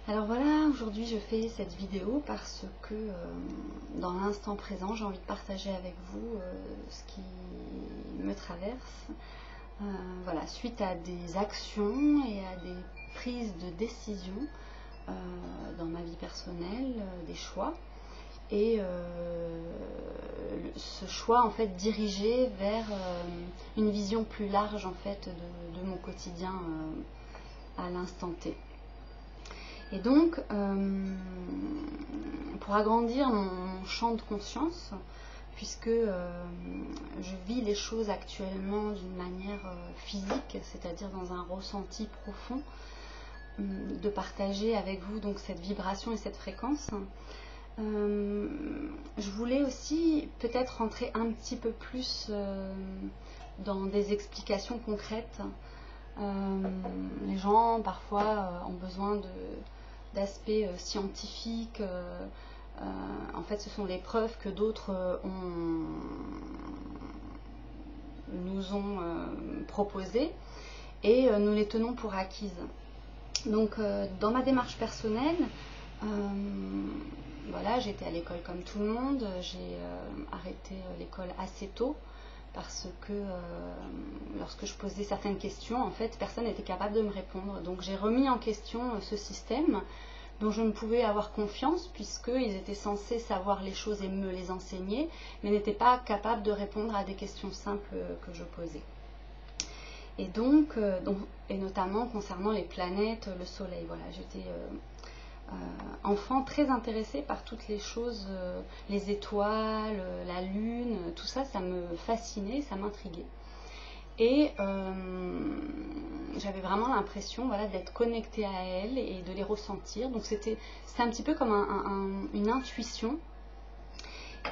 Alors voilà, aujourd'hui je fais cette vidéo parce que dans l'instant présent, j'ai envie de partager avec vous ce qui me traverse. Voilà, suite à des actions et à des prises de décision dans ma vie personnelle, des choix. Et ce choix en fait dirigé vers une vision plus large en fait de mon quotidien à l'instant T. Et donc, pour agrandir mon champ de conscience, puisque je vis les choses actuellement d'une manière physique, c'est-à-dire dans un ressenti profond, de partager avec vous donc cette vibration et cette fréquence, je voulais aussi peut-être rentrer un petit peu plus dans des explications concrètes. Les gens parfois ont besoin d'aspects scientifiques. En fait, ce sont les preuves que d'autres nous ont proposées et nous les tenons pour acquises. Donc, dans ma démarche personnelle, voilà, j'étais à l'école comme tout le monde. J'ai arrêté l'école assez tôt parce que lorsque je posais certaines questions, en fait, personne n'était capable de me répondre. Donc j'ai remis en question ce système dont je ne pouvais avoir confiance puisqu'ils étaient censés savoir les choses et me les enseigner, mais n'étaient pas capables de répondre à des questions simples que je posais. Et donc et notamment concernant les planètes, le soleil, voilà, j'étais enfant très intéressée par toutes les choses, les étoiles, la lune, tout ça, ça me fascinait, ça m'intriguait. Et j'avais vraiment l'impression, voilà, d'être connectée à elles et de les ressentir. Donc c'était un petit peu comme une intuition.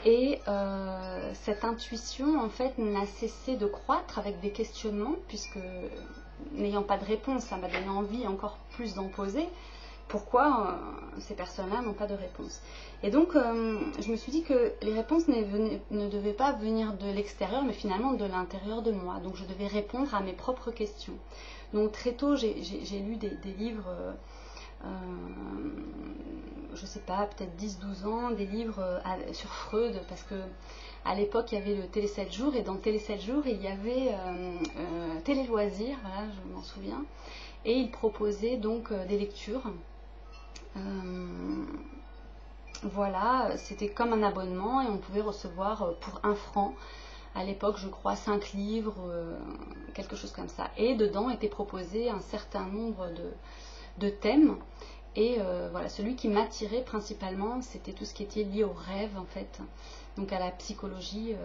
Et cette intuition, en fait, n'a cessé de croître avec des questionnements, puisque n'ayant pas de réponse, ça m'a donné envie encore plus d'en poser. Pourquoi ces personnes-là n'ont pas de réponse. Et donc, je me suis dit que les réponses ne devaient pas venir de l'extérieur, mais finalement de l'intérieur de moi. Donc, je devais répondre à mes propres questions. Donc, très tôt, j'ai lu des livres, je ne sais pas, peut-être 10-12 ans, des livres sur Freud, parce que à l'époque, il y avait le Télé 7 jours, et dans Télé 7 jours, il y avait Télé Loisirs, voilà, je m'en souviens, et il proposait donc des lectures. Voilà, c'était comme un abonnement et on pouvait recevoir pour 1 franc, à l'époque je crois 5 livres, quelque chose comme ça. Et dedans était proposé un certain nombre de thèmes. Et voilà, celui qui m'attirait principalement, c'était tout ce qui était lié au rêve en fait, donc à la psychologie,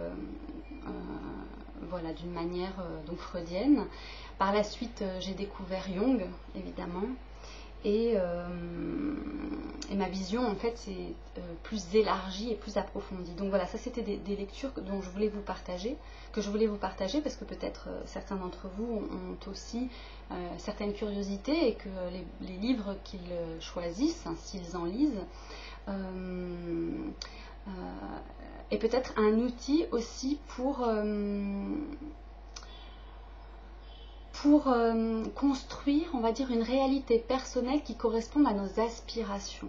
voilà, d'une manière donc freudienne. Par la suite, j'ai découvert Jung, évidemment, et ma vision en fait c'est plus élargie et plus approfondie. Donc voilà, ça c'était des lectures dont je voulais vous partager, parce que peut-être certains d'entre vous ont aussi certaines curiosités et que les livres qu'ils choisissent, hein, s'ils en lisent, est peut-être un outil aussi pour construire, on va dire, une réalité personnelle qui corresponde à nos aspirations.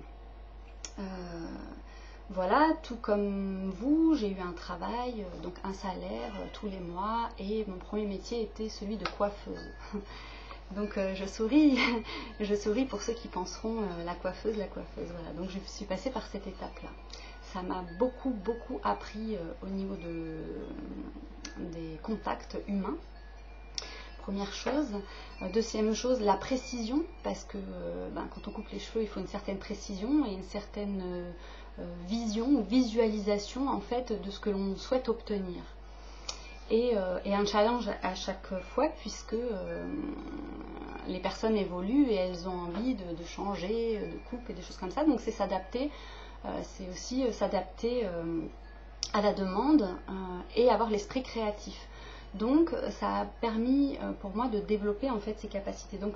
Voilà, tout comme vous, j'ai eu un travail, donc un salaire tous les mois, et mon premier métier était celui de coiffeuse. Donc je souris, je souris pour ceux qui penseront la coiffeuse, voilà. Donc je suis passée par cette étape-là. Ça m'a beaucoup appris au niveau des contacts humains. Première chose. Deuxième chose, la précision, parce que quand on coupe les cheveux, il faut une certaine précision et une certaine vision ou visualisation en fait de ce que l'on souhaite obtenir. Et un challenge à chaque fois, puisque les personnes évoluent et elles ont envie de changer, de coupe et des choses comme ça. Donc c'est s'adapter, c'est aussi s'adapter à la demande et avoir l'esprit créatif. Donc ça a permis pour moi de développer en fait ces capacités. Donc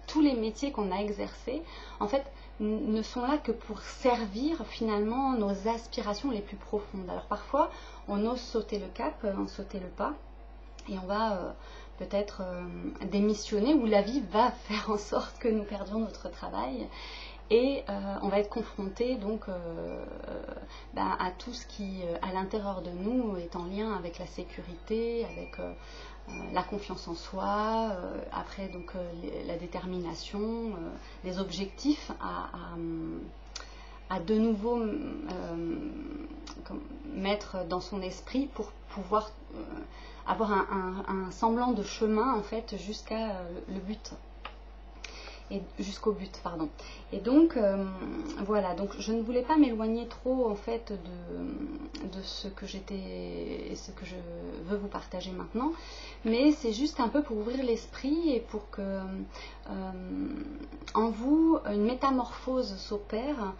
tous les métiers qu'on a exercés en fait ne sont là que pour servir finalement nos aspirations les plus profondes. Alors parfois on ose sauter le cap, sauter le pas, et on va peut-être démissionner, où la vie va faire en sorte que nous perdions notre travail. Et on va être confronté donc à tout ce qui, à l'intérieur de nous, est en lien avec la sécurité, avec la confiance en soi, après donc la détermination, les objectifs à de nouveau mettre dans son esprit pour pouvoir avoir un semblant de chemin en fait jusqu'à le but. Et jusqu'au but, pardon. Et donc, voilà, donc je ne voulais pas m'éloigner trop en fait de ce que j'étais et ce que je veux vous partager maintenant, mais c'est juste un peu pour ouvrir l'esprit et pour que en vous, une métamorphose s'opère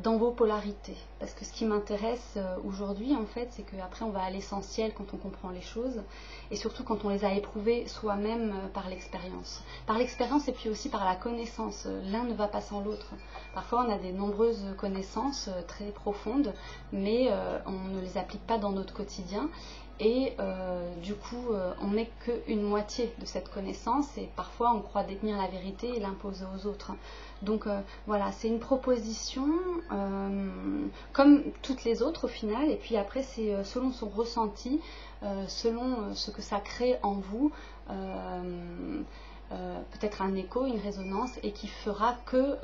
dans vos polarités. Parce que ce qui m'intéresse aujourd'hui, en fait, c'est qu'après on va à l'essentiel quand on comprend les choses, et surtout quand on les a éprouvées soi-même par l'expérience. Par l'expérience et puis aussi par la connaissance. L'un ne va pas sans l'autre. Parfois on a des nombreuses connaissances très profondes, mais on ne les applique pas dans notre quotidien. Et du coup, on n'est qu'une moitié de cette connaissance et parfois on croit détenir la vérité et l'imposer aux autres. Donc voilà, c'est une proposition comme toutes les autres au final, et puis après c'est selon son ressenti, selon ce que ça crée en vous, peut-être un écho, une résonance, et qui fera que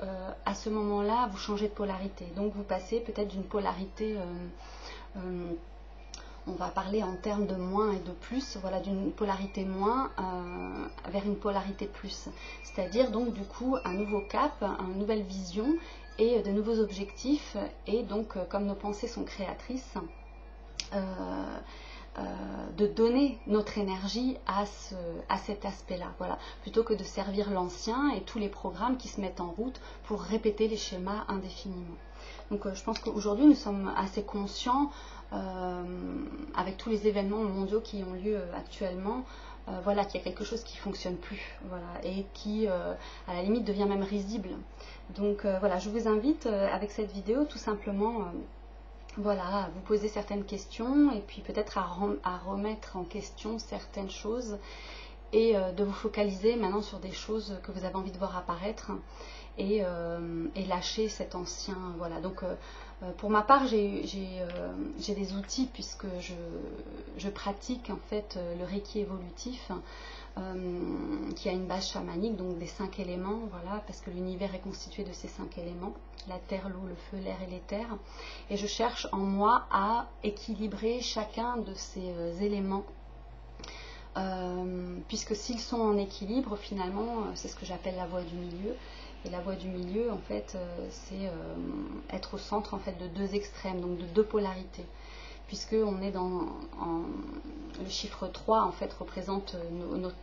à ce moment-là vous changez de polarité. Donc vous passez peut-être d'une polarité on va parler en termes de moins et de plus, voilà, d'une polarité moins vers une polarité plus. C'est-à-dire donc du coup un nouveau cap, une nouvelle vision et de nouveaux objectifs. Et donc comme nos pensées sont créatrices, de donner notre énergie à cet aspect-là, voilà, plutôt que de servir l'ancien et tous les programmes qui se mettent en route pour répéter les schémas indéfiniment. Donc je pense qu'aujourd'hui nous sommes assez conscients avec tous les événements mondiaux qui ont lieu actuellement, voilà, qu'il y a quelque chose qui ne fonctionne plus, voilà, et qui à la limite devient même risible. Donc voilà, je vous invite avec cette vidéo tout simplement voilà, à vous poser certaines questions et puis peut-être à remettre en question certaines choses et de vous focaliser maintenant sur des choses que vous avez envie de voir apparaître et lâcher cet ancien, voilà. Donc pour ma part j'ai des outils puisque je pratique en fait le Reiki évolutif qui a une base chamanique, donc des 5 éléments, voilà, parce que l'univers est constitué de ces 5 éléments, la terre, l'eau, le feu, l'air et l'éther, et je cherche en moi à équilibrer chacun de ces éléments, puisque s'ils sont en équilibre, finalement, c'est ce que j'appelle la voie du milieu. Et la voie du milieu, en fait, c'est être au centre en fait de deux extrêmes, donc de deux polarités. Puisqu'on est dans le chiffre 3, en fait, représente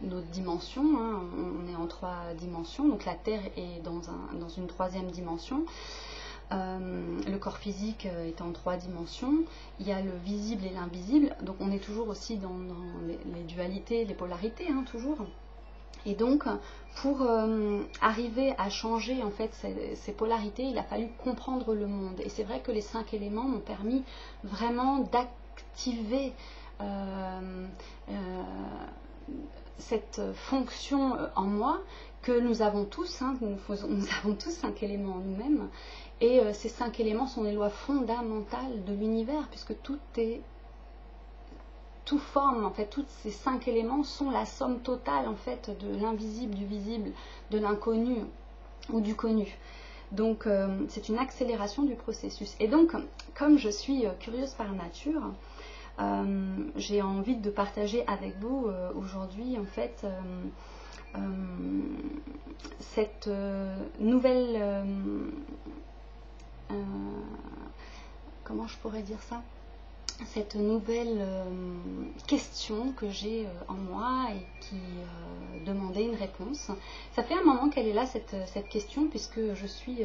nos dimensions, hein. On est en 3 dimensions, donc la Terre est dans une 3e dimension. Le corps physique est en 3 dimensions, il y a le visible et l'invisible, donc on est toujours aussi dans les dualités, les polarités, hein, toujours. Et donc, pour arriver à changer en fait ces polarités, il a fallu comprendre le monde. Et c'est vrai que les 5 éléments m'ont permis vraiment d'activer cette fonction en moi que nous avons tous, hein, nous avons tous 5 éléments en nous-mêmes. Et ces 5 éléments sont les lois fondamentales de l'univers, puisque tout forme, en fait, tous ces 5 éléments sont la somme totale, en fait, de l'invisible, du visible, de l'inconnu ou du connu. Donc, c'est une accélération du processus. Et donc, comme je suis curieuse par nature, j'ai envie de partager avec vous aujourd'hui, en fait, cette nouvelle... comment je pourrais dire ça ? Cette nouvelle question que j'ai en moi et qui demandait une réponse. Ça fait un moment qu'elle est là, cette question, puisque je suis,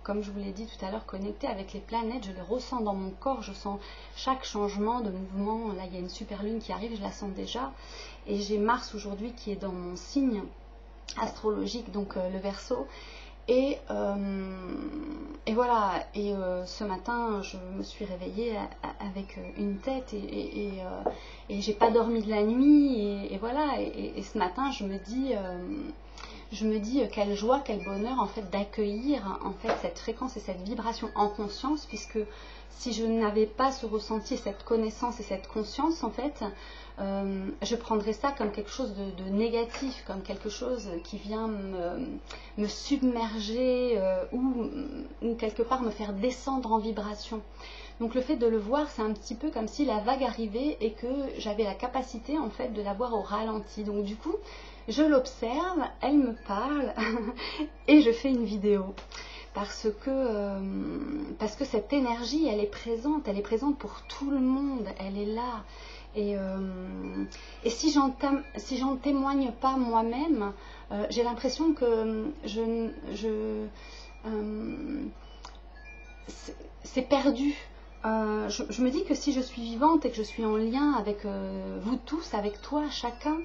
comme je vous l'ai dit tout à l'heure, connectée avec les planètes. Je les ressens dans mon corps, je sens chaque changement de mouvement. Là, il y a une super lune qui arrive, je la sens déjà. Et j'ai Mars aujourd'hui qui est dans mon signe astrologique, donc le Verseau. Et voilà, et ce matin, je me suis réveillée avec une tête et j'ai pas dormi de la nuit. Et voilà, et ce matin, je me dis quelle joie, quel bonheur en fait d'accueillir en fait cette fréquence et cette vibration en conscience, puisque si je n'avais pas ce ressenti, cette connaissance et cette conscience en fait, je prendrais ça comme quelque chose de négatif, comme quelque chose qui vient me submerger ou quelque part me faire descendre en vibration. Donc le fait de le voir, c'est un petit peu comme si la vague arrivait et que j'avais la capacité en fait de la voir au ralenti. Donc du coup, je l'observe, elle me parle et je fais une vidéo. Parce que cette énergie, elle est présente pour tout le monde, elle est là. Et si j'en témoigne pas moi-même, j'ai l'impression que c'est perdu. Je me dis que si je suis vivante et que je suis en lien avec vous tous, avec toi, chacun,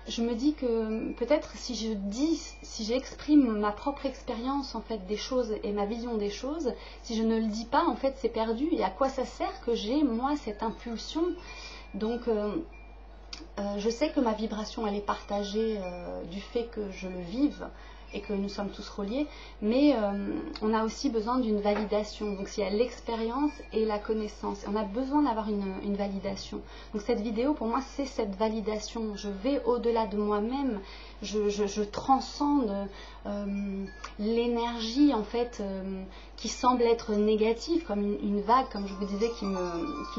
je me dis que peut-être si j'exprime ma propre expérience en fait des choses et ma vision des choses, si je ne le dis pas, en fait c'est perdu. Et à quoi ça sert que j'ai moi cette impulsion? Donc je sais que ma vibration elle est partagée du fait que je le vive et que nous sommes tous reliés, mais on a aussi besoin d'une validation. Donc s'il y a l'expérience et la connaissance, on a besoin d'avoir une validation. Donc cette vidéo pour moi c'est cette validation. Je vais au-delà de moi-même, je transcende l'énergie en fait qui semble être négative, comme une vague, comme je vous disais, qui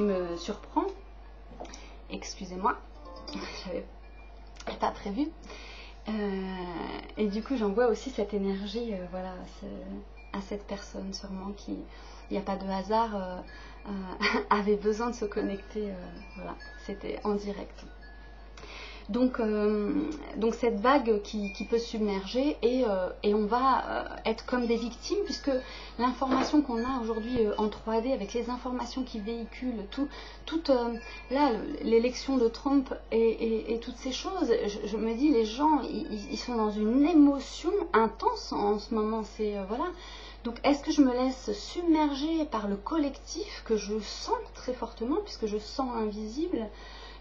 me surprend. Excusez-moi, j'avais pas prévu. Et du coup j'envoie aussi cette énergie voilà, à cette personne sûrement qui, il n'y a pas de hasard, avait besoin de se connecter, voilà, c'était en direct. Donc cette vague qui peut submerger et on va être comme des victimes, puisque l'information qu'on a aujourd'hui en 3D avec les informations qui véhiculent, là l'élection de Trump et toutes ces choses, je me dis les gens ils sont dans une émotion intense en ce moment, voilà. Donc est-ce que je me laisse submerger par le collectif que je sens très fortement, puisque je sens invisible,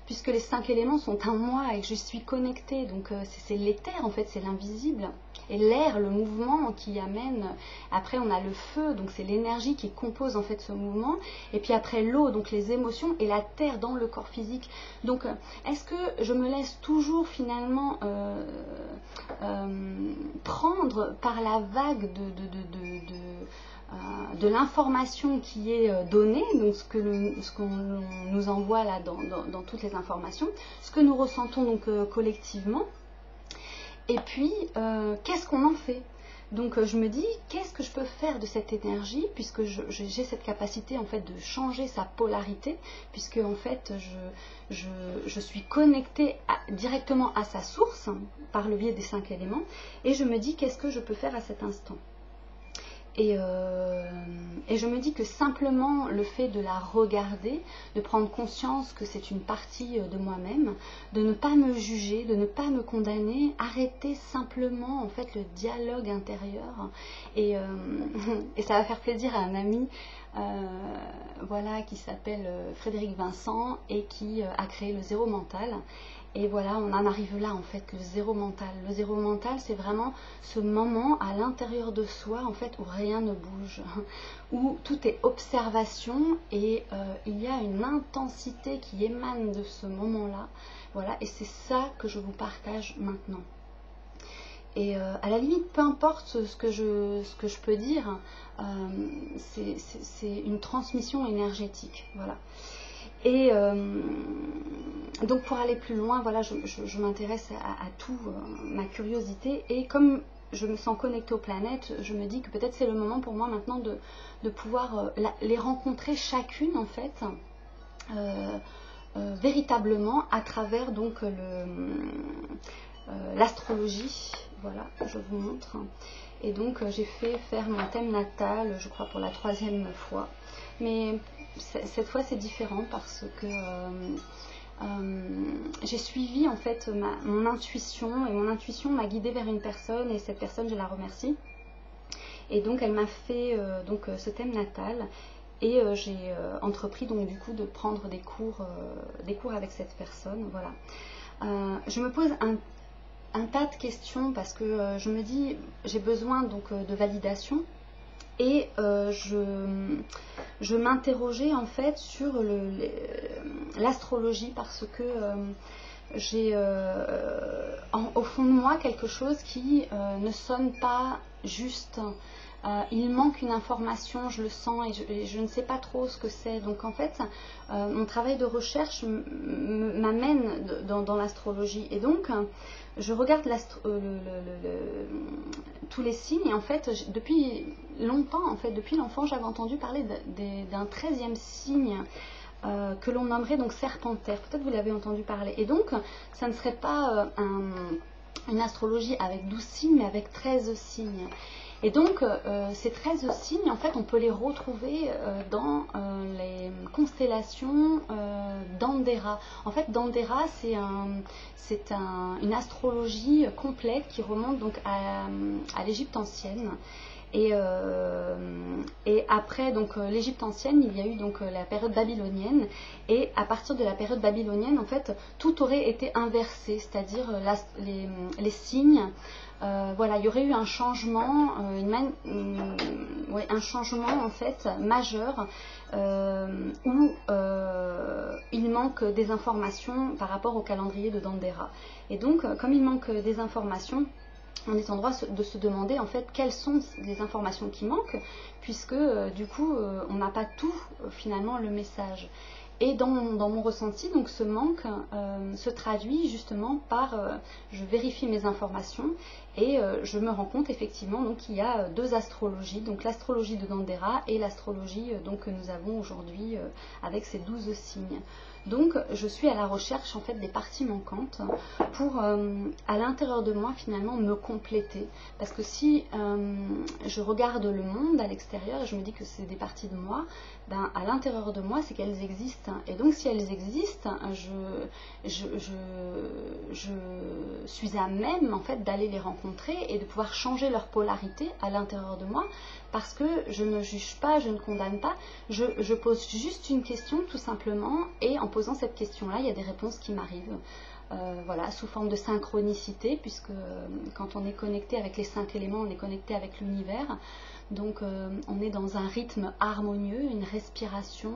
puisque les 5 éléments sont en moi et que je suis connectée, donc c'est l'éther en fait, c'est l'invisible, et l'air, le mouvement qui amène, après on a le feu, donc c'est l'énergie qui compose en fait ce mouvement, et puis après l'eau, donc les émotions, et la terre dans le corps physique. Donc est-ce que je me laisse toujours finalement prendre par la vague de l'information qui est donnée, donc ce qu'on nous envoie là dans toutes les informations, ce que nous ressentons donc collectivement, et puis qu'est-ce qu'on en fait? Donc je me dis, qu'est-ce que je peux faire de cette énergie, puisque j'ai cette capacité en fait de changer sa polarité, puisque en fait je suis connectée directement à sa source par le biais des 5 éléments, et je me dis qu'est-ce que je peux faire à cet instant. Et je me dis que simplement le fait de la regarder, de prendre conscience que c'est une partie de moi-même, de ne pas me juger, de ne pas me condamner, arrêter simplement en fait le dialogue intérieur, et ça va faire plaisir à un ami voilà, qui s'appelle Frédéric Vincent et qui a créé le zéro mental. Et voilà, on en arrive là en fait, le zéro mental. Le zéro mental, c'est vraiment ce moment à l'intérieur de soi en fait où rien ne bouge, où tout est observation, et il y a une intensité qui émane de ce moment-là. Voilà, et c'est ça que je vous partage maintenant. Et à la limite, peu importe ce que je peux dire, c'est une transmission énergétique. Voilà. Et donc pour aller plus loin, voilà, je m'intéresse à tout, ma curiosité, et comme je me sens connectée aux planètes, je me dis que peut-être c'est le moment pour moi maintenant de pouvoir les rencontrer chacune en fait, véritablement à travers donc l'astrologie. Voilà, je vous montre. Et donc j'ai fait faire mon thème natal, je crois pour la 3e fois, mais cette fois c'est différent parce que j'ai suivi en fait mon intuition, et mon intuition m'a guidée vers une personne, et cette personne, je la remercie, Et donc elle m'a fait ce thème natal. Et j'ai entrepris donc du coup de prendre des cours avec cette personne. Voilà. Je me pose un tas de questions parce que je me dis j'ai besoin donc de validation. Et je m'interrogeais en fait sur l'astrologie parce que j'ai au fond de moi quelque chose qui ne sonne pas juste. Il manque une information, je le sens et je ne sais pas trop ce que c'est. Donc en fait, mon travail de recherche m'amène dans l'astrologie. Et donc, je regarde tous les signes. Et en fait, depuis longtemps, en fait, depuis l'enfant, j'avais entendu parler d'un 13e signe que l'on nommerait donc serpentaire. Peut-être vous l'avez entendu parler. Et donc, ça ne serait pas une astrologie avec 12 signes, mais avec 13 signes. Et donc, ces 13 signes, en fait, on peut les retrouver dans les constellations d'Andera. En fait, d'Andera, c'est une astrologie complète qui remonte donc à l'Égypte ancienne. Et après donc l'Égypte ancienne, il y a eu donc la période babylonienne. Et à partir de la période babylonienne, en fait, tout aurait été inversé, c'est-à-dire les signes. Voilà, il y aurait eu un changement, un changement en fait majeur où il manque des informations par rapport au calendrier de Dendera. Et donc, comme il manque des informations, on est en droit de se demander en fait quelles sont les informations qui manquent, puisque du coup on n'a pas tout finalement le message. Et dans mon ressenti, donc ce manque se traduit justement par je vérifie mes informations et je me rends compte effectivement donc qu'il y a deux astrologies, donc l'astrologie de Dendera et l'astrologie donc que nous avons aujourd'hui avec ces 12 signes. Donc je suis à la recherche en fait des parties manquantes pour à l'intérieur de moi finalement me compléter, parce que si je regarde le monde à l'extérieur et je me dis que c'est des parties de moi, ben, à l'intérieur de moi c'est qu'elles existent, et donc si elles existent, je suis à même en fait d'aller les rencontrer et de pouvoir changer leur polarité à l'intérieur de moi, parce que je ne juge pas, je ne condamne pas, je pose juste une question tout simplement, et en posant cette question-là, il y a des réponses qui m'arrivent. Voilà, sous forme de synchronicité, puisque quand on est connecté avec les 5 éléments, on est connecté avec l'univers. Donc on est dans un rythme harmonieux, une respiration,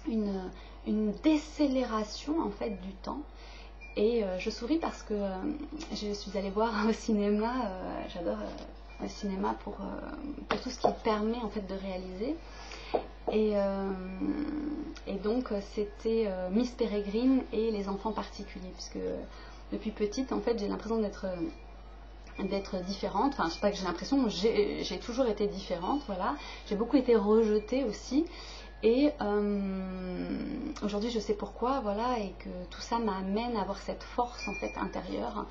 une décélération en fait du temps. Et je souris parce que je suis allée voir au cinéma, j'adore le cinéma pour tout ce qui permet en fait de réaliser. Et donc c'était Miss Peregrine et les enfants particuliers, puisque depuis petite en fait j'ai l'impression d'être différente. Enfin, je sais pas que j'ai l'impression, j'ai toujours été différente, voilà. J'ai beaucoup été rejetée aussi. Et aujourd'hui je sais pourquoi, voilà, et que tout ça m'amène à avoir cette force en fait intérieure.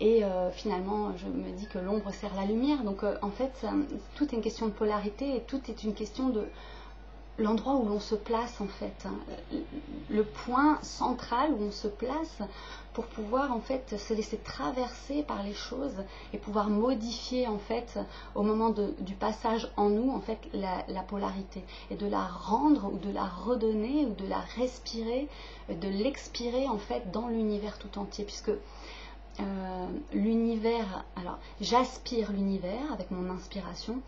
Et finalement je me dis que l'ombre sert la lumière. Donc en fait tout est une question de polarité, et tout est une question de l'endroit où l'on se place en fait, le point central où on se place pour pouvoir en fait se laisser traverser par les choses et pouvoir modifier en fait au moment du passage en nous en fait la polarité, et de la rendre ou de la redonner ou de la respirer, de l'expirer en fait dans l'univers tout entier, puisque l'univers, alors j'aspire l'univers avec mon inspiration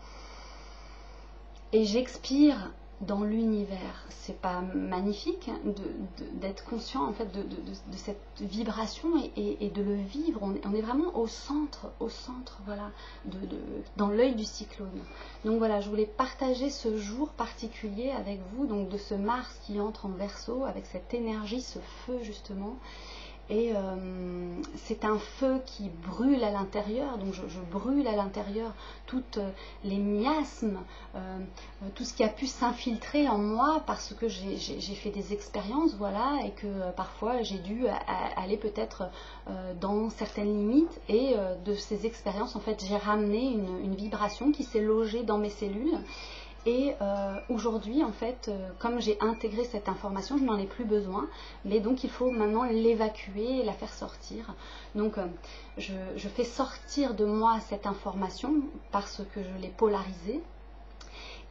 et j'expire dans l'univers. C'est pas magnifique d'être conscient en fait de cette vibration et de le vivre. On est vraiment au centre, voilà, dans l'œil du cyclone. Donc voilà, je voulais partager ce jour particulier avec vous, donc de ce Mars qui entre en Verseau avec cette énergie, ce feu justement. Et c'est un feu qui brûle à l'intérieur, donc je brûle à l'intérieur toutes les miasmes, tout ce qui a pu s'infiltrer en moi parce que j'ai fait des expériences, voilà, et que parfois j'ai dû aller peut-être dans certaines limites, et de ces expériences en fait j'ai ramené une vibration qui s'est logée dans mes cellules. Et aujourd'hui, en fait, comme j'ai intégré cette information, je n'en ai plus besoin, mais donc il faut maintenant l'évacuer et la faire sortir. Donc je fais sortir de moi cette information parce que je l'ai polarisée.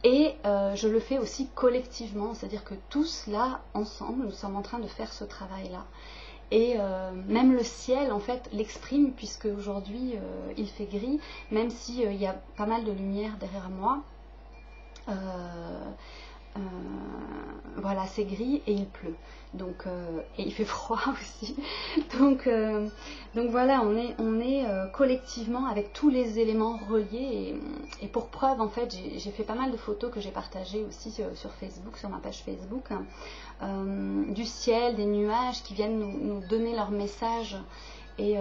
Et je le fais aussi collectivement, c'est-à-dire que tous là, ensemble, nous sommes en train de faire ce travail-là. Et même le ciel, en fait, l'exprime, puisque aujourd'hui, il fait gris, même s'il y a pas mal de lumière derrière moi. Voilà, c'est gris et il pleut. Donc, et il fait froid aussi. Donc voilà, on est collectivement avec tous les éléments reliés. Et pour preuve, en fait, j'ai fait pas mal de photos que j'ai partagées aussi sur Facebook, sur ma page Facebook, du ciel, des nuages qui viennent nous donner leur message. Et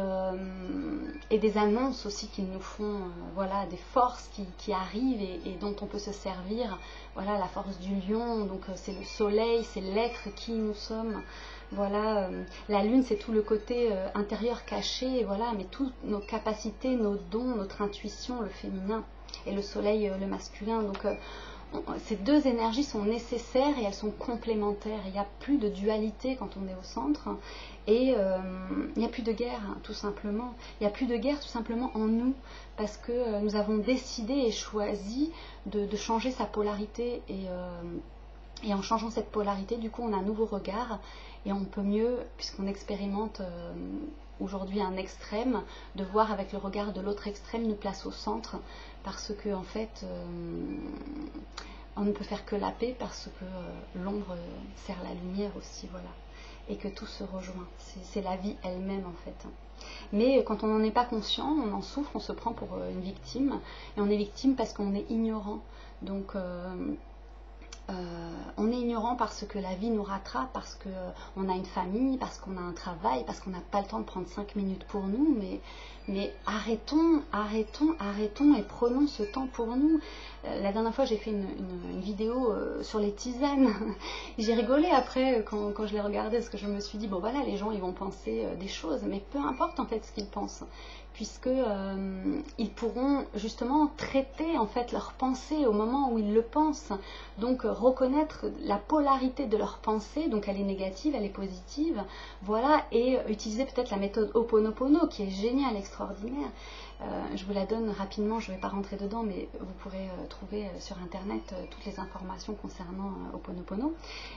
des annonces aussi qu'ils nous font, voilà, des forces qui arrivent et dont on peut se servir. Voilà, la force du lion, donc c'est le soleil, c'est l'être qui nous sommes. Voilà, la lune, c'est tout le côté intérieur caché, voilà, mais toutes nos capacités, nos dons, notre intuition, le féminin, et le soleil, le masculin. Donc ces deux énergies sont nécessaires et elles sont complémentaires. Il n'y a plus de dualité quand on est au centre et il n'y a plus de guerre, tout simplement. Il n'y a plus de guerre tout simplement en nous parce que nous avons décidé et choisi de changer sa polarité et en changeant cette polarité, du coup, on a un nouveau regard et on peut mieux, puisqu'on expérimente aujourd'hui un extrême, de voir avec le regard de l'autre extrême nous place au centre parce que, en fait, on ne peut faire que la paix parce que l'ombre sert la lumière aussi, voilà. Et que tout se rejoint. C'est la vie elle-même, en fait. Mais quand on n'en est pas conscient, on en souffre, on se prend pour une victime. Et on est victime parce qu'on est ignorant. Donc, on est ignorant parce que la vie nous rattrape, parce qu'on a une famille, parce qu'on a un travail, parce qu'on n'a pas le temps de prendre 5 minutes pour nous, mais arrêtons et prenons ce temps pour nous. La dernière fois j'ai fait une vidéo sur les tisanes. J'ai rigolé après quand je l'ai regardée parce que je me suis dit bon voilà, les gens ils vont penser des choses, mais peu importe en fait ce qu'ils pensent, puisque ils pourront justement traiter en fait leurs pensées au moment où ils le pensent. Donc reconnaître la polarité de leur pensée, donc elle est négative, elle est positive, voilà, et utiliser peut-être la méthode Ho'oponopono qui est géniale, extraordinaire. Je vous la donne rapidement, je ne vais pas rentrer dedans, mais vous pourrez trouver sur internet toutes les informations concernant Ho'oponopono.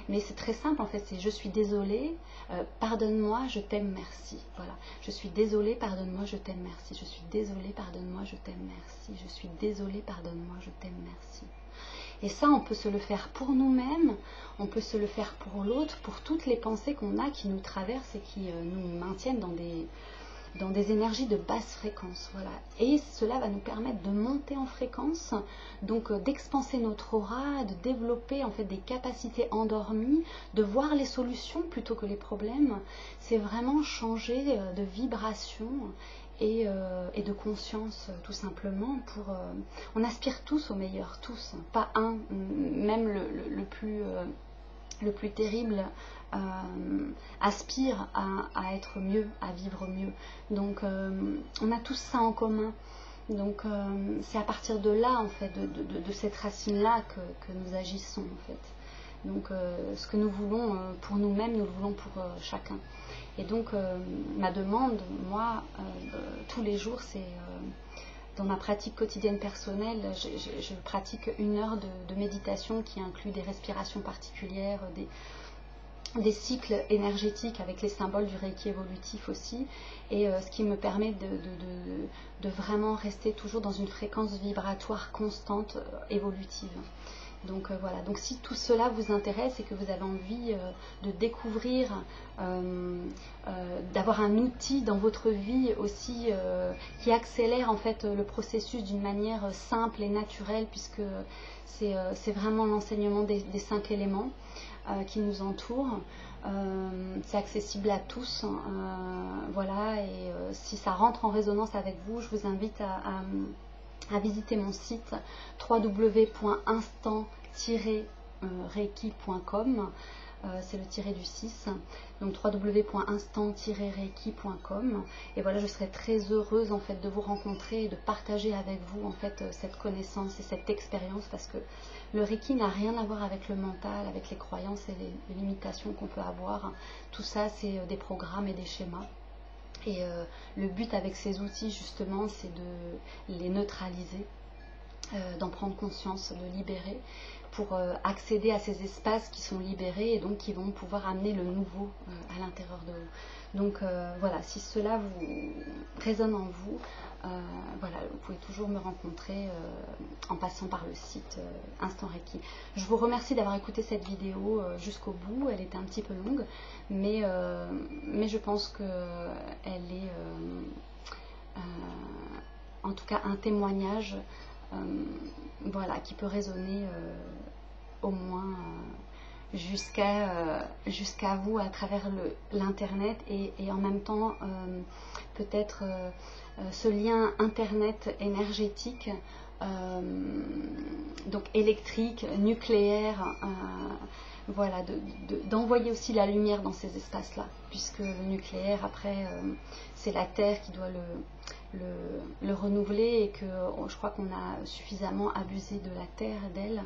Mais c'est très simple en fait, c'est je suis désolée, pardonne-moi, je t'aime, merci. Voilà, je suis désolée, pardonne-moi, je t'aime, merci. Je suis désolée, pardonne-moi, je t'aime, merci. Je suis désolée, pardonne-moi, je t'aime, merci. Et ça, on peut se le faire pour nous-mêmes, on peut se le faire pour l'autre, pour toutes les pensées qu'on a qui nous traversent et qui nous maintiennent dans des énergies de basse fréquence. Voilà. Et cela va nous permettre de monter en fréquence, donc d'expanser notre aura, de développer en fait des capacités endormies, de voir les solutions plutôt que les problèmes. C'est vraiment changer de vibration et de conscience tout simplement. On aspire tous au meilleur, tous, pas un, même le plus terrible aspire à être mieux, à vivre mieux. Donc on a tous ça en commun. Donc c'est à partir de là en fait, de cette racine là que nous agissons en fait. Donc ce que nous voulons pour nous-mêmes, nous le voulons pour chacun. Et donc ma demande, moi, tous les jours, c'est dans ma pratique quotidienne personnelle, je pratique 1 heure de méditation qui inclut des respirations particulières, des cycles énergétiques avec les symboles du Reiki évolutif aussi, et ce qui me permet de vraiment rester toujours dans une fréquence vibratoire constante, évolutive. Donc voilà, donc si tout cela vous intéresse et que vous avez envie de découvrir, d'avoir un outil dans votre vie aussi qui accélère en fait le processus d'une manière simple et naturelle, puisque c'est vraiment l'enseignement des 5 éléments qui nous entourent. C'est accessible à tous, voilà, et si ça rentre en résonance avec vous, je vous invite à visiter mon site www.instant-reiki.com. c'est le tiré du 6, donc www.instant-reiki.com. Et voilà, je serais très heureuse en fait de vous rencontrer et de partager avec vous en fait cette connaissance et cette expérience, parce que le Reiki n'a rien à voir avec le mental, avec les croyances et les limitations qu'on peut avoir. Tout ça, c'est des programmes et des schémas. Et le but avec ces outils, justement, c'est de les neutraliser, d'en prendre conscience, de libérer, pour accéder à ces espaces qui sont libérés et donc qui vont pouvoir amener le nouveau à l'intérieur de vous. Donc voilà, si cela vous résonne en vous, voilà, vous pouvez toujours me rencontrer en passant par le site Instant Reiki. Je vous remercie d'avoir écouté cette vidéo jusqu'au bout. Elle était un petit peu longue, mais je pense qu'elle est en tout cas un témoignage voilà, qui peut résonner au moins jusqu'à vous à travers l'internet et en même temps peut-être ce lien internet énergétique, donc électrique, nucléaire, voilà, d'envoyer aussi la lumière dans ces espaces-là, puisque le nucléaire, après, c'est la Terre qui doit le renouveler, et que je crois qu'on a suffisamment abusé de la Terre, d'elle,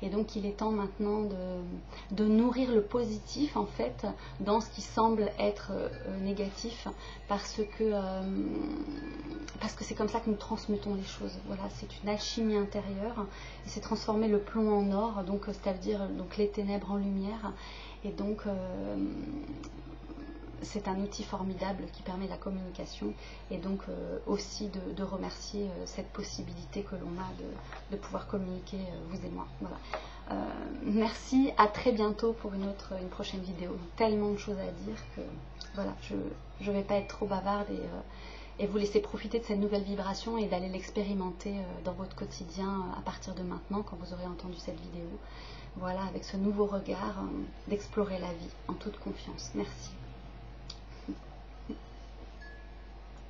et donc il est temps maintenant de nourrir le positif en fait dans ce qui semble être négatif, parce que c'est comme ça que nous transmettons les choses. Voilà, c'est une alchimie intérieure, et c'est transformer le plomb en or, donc c'est-à-dire donc les ténèbres en lumière, et donc c'est un outil formidable qui permet la communication, et donc aussi de remercier cette possibilité que l'on a de pouvoir communiquer, vous et moi. Voilà. Merci, à très bientôt pour une prochaine vidéo. Tellement de choses à dire que voilà, je vais pas être trop bavarde et vous laisser profiter de cette nouvelle vibration et d'aller l'expérimenter dans votre quotidien à partir de maintenant, quand vous aurez entendu cette vidéo. Voilà, avec ce nouveau regard, d'explorer la vie en toute confiance. Merci.